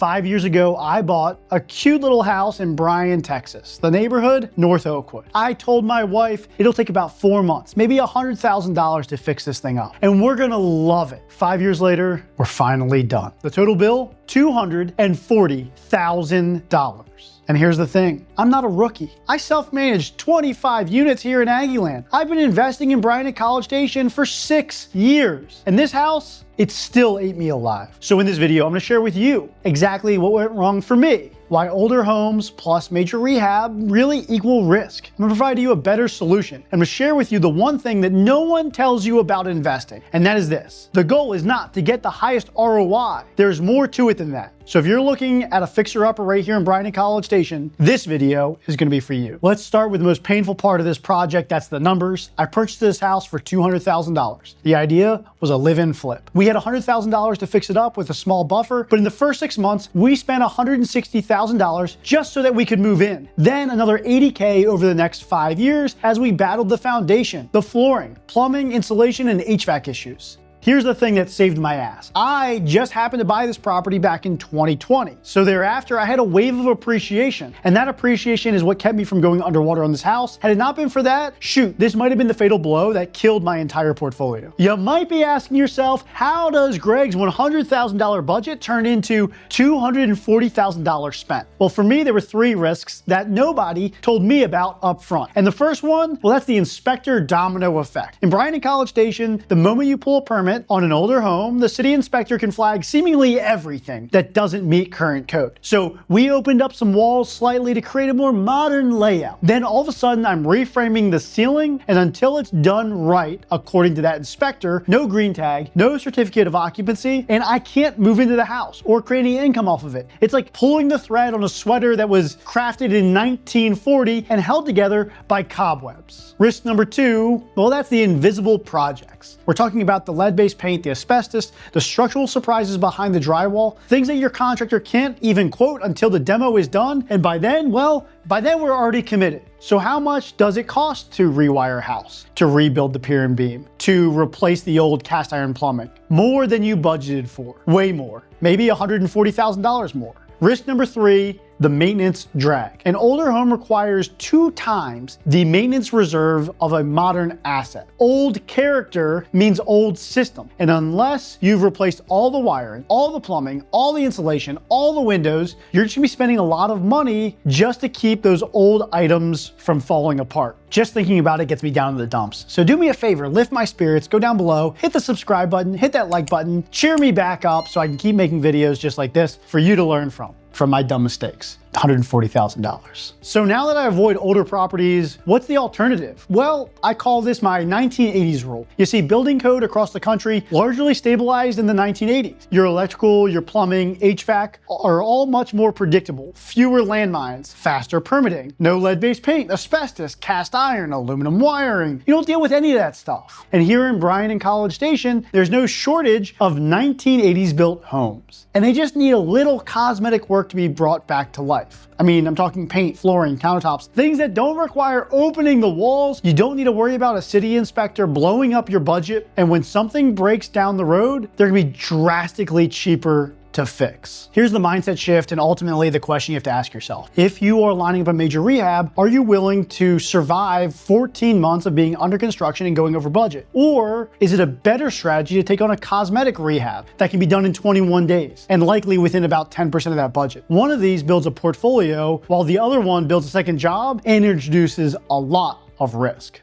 5 years ago, I bought a cute little house in Bryan, Texas. The neighborhood, North Oakwood. I told my wife it'll take about 4 months, maybe $100,000 to fix this thing up. And we're gonna love it. 5 years later, we're finally done. The total bill, $240,000. And here's the thing, I'm not a rookie. I self-managed 25 units here in Aggieland. I've been investing in Bryan-College Station for 6 years. And this house, it still ate me alive. So in this video, I'm gonna share with you exactly what went wrong for me, why older homes plus major rehab really equal risk. I'm gonna provide you a better solution. I'm gonna share with you the one thing that no one tells you about investing, and that is this. The goal is not to get the highest ROI. There's more to it than that. So if you're looking at a fixer-upper right here in Bryan-College Station, this video is gonna be for you. Let's start with the most painful part of this project, that's the numbers. I purchased this house for $200,000. The idea was a live-in flip. We had $100,000 to fix it up with a small buffer, but in the first 6 months, we spent $160,000 just so that we could move in. Then another $80K over the next 5 years as we battled the foundation, the flooring, plumbing, insulation, and HVAC issues. Here's the thing that saved my ass. I just happened to buy this property back in 2020. So thereafter, I had a wave of appreciation. And that appreciation is what kept me from going underwater on this house. Had it not been for that, shoot, this might have been the fatal blow that killed my entire portfolio. You might be asking yourself, how does Greg's $100,000 budget turn into $240,000 spent? Well, for me, there were 3 risks that nobody told me about up front. And the first one, well, that's the inspector domino effect. In Bryan-College Station, the moment you pull a permit on an older home, the city inspector can flag seemingly everything that doesn't meet current code. So we opened up some walls slightly to create a more modern layout. Then all of a sudden I'm reframing the ceiling, and until it's done right, according to that inspector, no green tag, no certificate of occupancy, and I can't move into the house or create any income off of it. It's like pulling the thread on a sweater that was crafted in 1940 and held together by cobwebs. Risk number 2, well, that's the invisible projects. We're talking about the lead-based paint, the asbestos, the structural surprises behind the drywall, things that your contractor can't even quote until the demo is done. And by then, well, we're already committed. So how much does it cost to rewire a house, to rebuild the pier and beam, to replace the old cast iron plumbing? More than you budgeted for, way more, maybe $140,000 more. Risk number 3, the maintenance drag. An older home requires 2 times the maintenance reserve of a modern asset. Old character means old system. And unless you've replaced all the wiring, all the plumbing, all the insulation, all the windows, you're just gonna be spending a lot of money just to keep those old items from falling apart. Just thinking about it gets me down in the dumps. So do me a favor, lift my spirits, go down below, hit the subscribe button, hit that like button, cheer me back up so I can keep making videos just like this for you to learn from my dumb mistakes. $140,000. So now that I avoid older properties, what's the alternative? Well, I call this my 1980s rule. You see, building code across the country largely stabilized in the 1980s. Your electrical, your plumbing, HVAC are all much more predictable. Fewer landmines, faster permitting, no lead-based paint, asbestos, cast iron, aluminum wiring. You don't deal with any of that stuff. And here in Bryan-College Station, there's no shortage of 1980s built homes. And they just need a little cosmetic work to be brought back to life. I mean, I'm talking paint, flooring, countertops, things that don't require opening the walls. You don't need to worry about a city inspector blowing up your budget. And when something breaks down the road, they're gonna be drastically cheaper to fix. Here's the mindset shift and ultimately the question you have to ask yourself. If you are lining up a major rehab, are you willing to survive 14 months of being under construction and going over budget? Or is it a better strategy to take on a cosmetic rehab that can be done in 21 days and likely within about 10% of that budget? One of these builds a portfolio while the other one builds a second job and introduces a lot of risk.